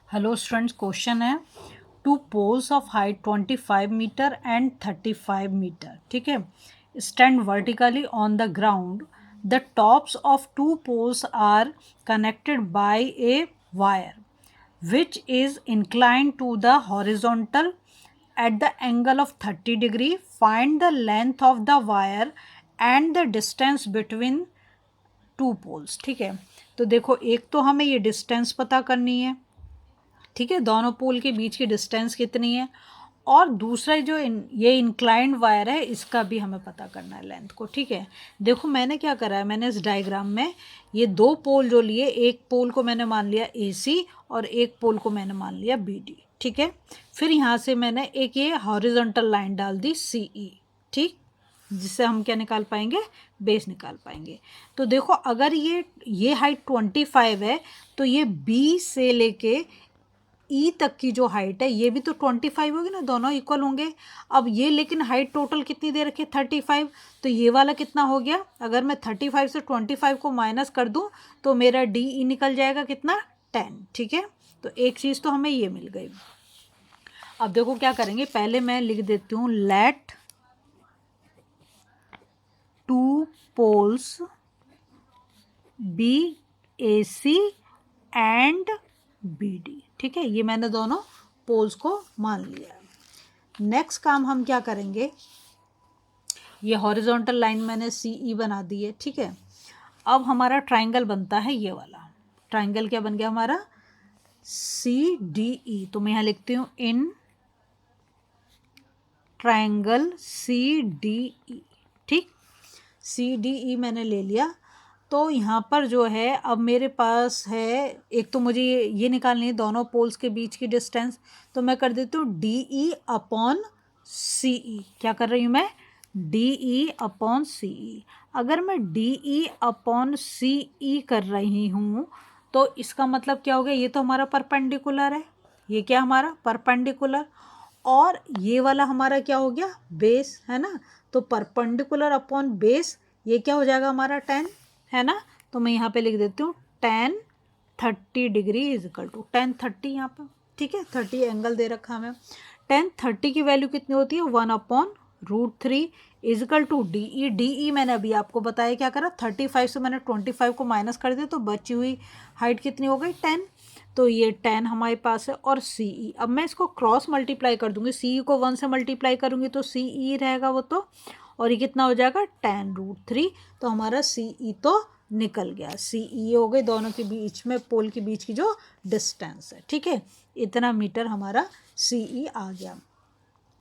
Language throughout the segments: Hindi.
हेलो स्टूडेंट्स, क्वेश्चन है two poles of height 25 metre and 35 metre, ठीक है, stand vertically on the ground. The tops of two poles are connected by a wire which is inclined to the horizontal at the angle of 30 degree. Find the length of the wire and the distance between two poles. ठीक है, तो देखो एक तो हमें ये डिस्टेंस पता करनी है, ठीक है, दोनों पोल के बीच की डिस्टेंस कितनी है, और दूसरा जो ये इंक्लाइंड वायर है इसका भी हमें पता करना है लेंथ को. ठीक है, देखो मैंने क्या करा है, मैंने इस डायग्राम में ये दो पोल जो लिए, एक पोल को मैंने मान लिया AC और एक पोल को मैंने मान लिया BD. ठीक है, फिर यहाँ से मैंने एक ये हॉरिजॉन्टल लाइन डाल दी CE, ठीक, जिससे हम क्या निकाल पाएंगे, बेस निकाल पाएंगे. तो देखो अगर ये हाइट 25 है तो ये B से लेके ई तक की जो हाइट है ये भी तो 25 होगी ना, दोनों इक्वल होंगे. अब ये लेकिन हाइट टोटल कितनी दे रखी है, 35. तो ये वाला कितना हो गया, अगर मैं 35 से 25 को माइनस कर दूं तो मेरा DE निकल जाएगा कितना, 10. ठीक है, तो एक चीज़ तो हमें ये मिल गई. अब देखो क्या करेंगे, पहले मैं लिख देती हूँ let two poles be AC and BD. ठीक है, ये मैंने दोनों पोल्स को मान लिया है. नेक्स्ट काम हम क्या करेंगे, ये हॉरिजॉन्टल लाइन मैंने CE बना दी है. ठीक है, अब हमारा ट्राइंगल बनता है ये वाला. ट्राइंगल क्या बन गया हमारा, CDE. तो मैं यहाँ लिखती हूँ इन ट्राइंगल CDE. ठीक, CDE मैंने ले लिया. तो यहाँ पर जो है अब मेरे पास है, एक तो मुझे ये निकालनी है दोनों पोल्स के बीच की डिस्टेंस. तो मैं कर देती हूँ DE अपॉन CE. क्या कर रही हूँ मैं, DE अपॉन CE. अगर मैं DE अपॉन CE कर रही हूँ तो इसका मतलब क्या हो गया, ये तो हमारा परपेंडिकुलर है, ये क्या हमारा परपेंडिकुलर, और ये वाला हमारा क्या हो गया, बेस है ना. तो परपेंडिकुलर अपॉन बेस ये क्या हो जाएगा हमारा 10 है ना. तो मैं यहाँ पे लिख देती हूँ tan 30 degree is equal to tan 30 यहाँ पर. ठीक है, 30 एंगल दे रखा हमें. tan 30 की वैल्यू कितनी होती है, 1/√3 इज इक्वल टू DE मैंने अभी आपको बताया क्या करा, 35 से मैंने 25 को माइनस कर दिया तो बची हुई हाइट कितनी हो गई, 10. तो ये 10 हमारे पास है. और CE, अब मैं इसको क्रॉस मल्टीप्लाई कर दूंगी, CE को 1 से मल्टीप्लाई करूंगी तो CE रहेगा वो तो, और ये कितना हो जाएगा tan√3. तो हमारा CE तो निकल गया. CE हो गई दोनों के बीच में, पोल के बीच की जो डिस्टेंस है. ठीक है, इतना मीटर हमारा CE आ गया.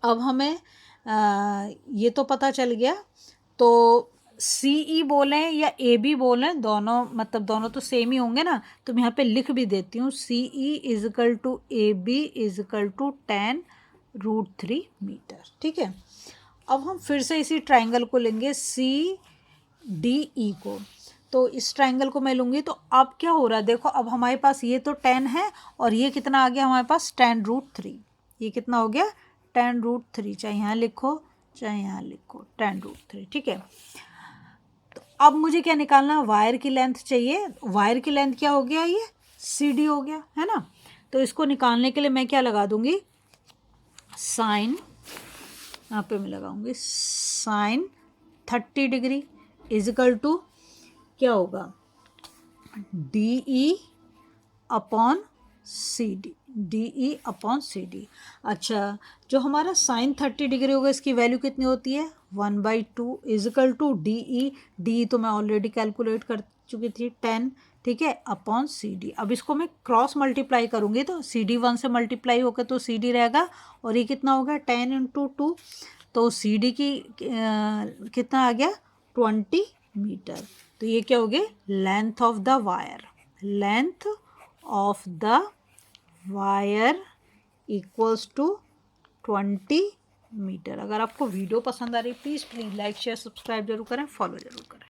अब हमें ये तो पता चल गया. तो CE बोलें या AB बोलें, दोनों मतलब दोनों तो सेम ही होंगे ना. तो मैं यहाँ पे लिख भी देती हूँ CE is equal to AB is equal to tan√3 metre. ठीक है, अब हम फिर से इसी ट्राइंगल को लेंगे CDE को. तो इस ट्राइंगल को मैं लूँगी तो अब क्या हो रहा है, देखो अब हमारे पास ये तो 10 है और ये कितना आ गया हमारे पास tan√3. ये कितना हो गया tan√3, चाहे यहाँ लिखो चाहे यहाँ लिखो tan√3. ठीक है, तो अब मुझे क्या निकालना, वायर की लेंथ चाहिए. वायर की लेंथ क्या हो गया, ये CD हो गया है ना. तो इसको निकालने के लिए मैं क्या लगा दूंगी, साइन, यहाँ पे मैं लगाऊंगी sine 30 degree is equal to क्या होगा, DE upon CD. DE upon CD. अच्छा, जो हमारा साइन 30 डिग्री होगा इसकी वैल्यू कितनी होती है, 1/2 इज इक्वल टू DE तो मैं ऑलरेडी कैलकुलेट कर चुकी थी 10. ठीक है, अपॉन CD. अब इसको मैं क्रॉस मल्टीप्लाई करूँगी तो CD 1 से मल्टीप्लाई होकर तो CD रहेगा, और ये कितना होगा 10 × 2. तो CD की कितना आ गया, 20 मीटर. तो ये क्या हो गया, length of the wire. Length of the wire equals to 20 metre. अगर आपको वीडियो पसंद आ रही प्लीज़ लाइक शेयर सब्सक्राइब जरूर करें, फॉलो जरूर करें.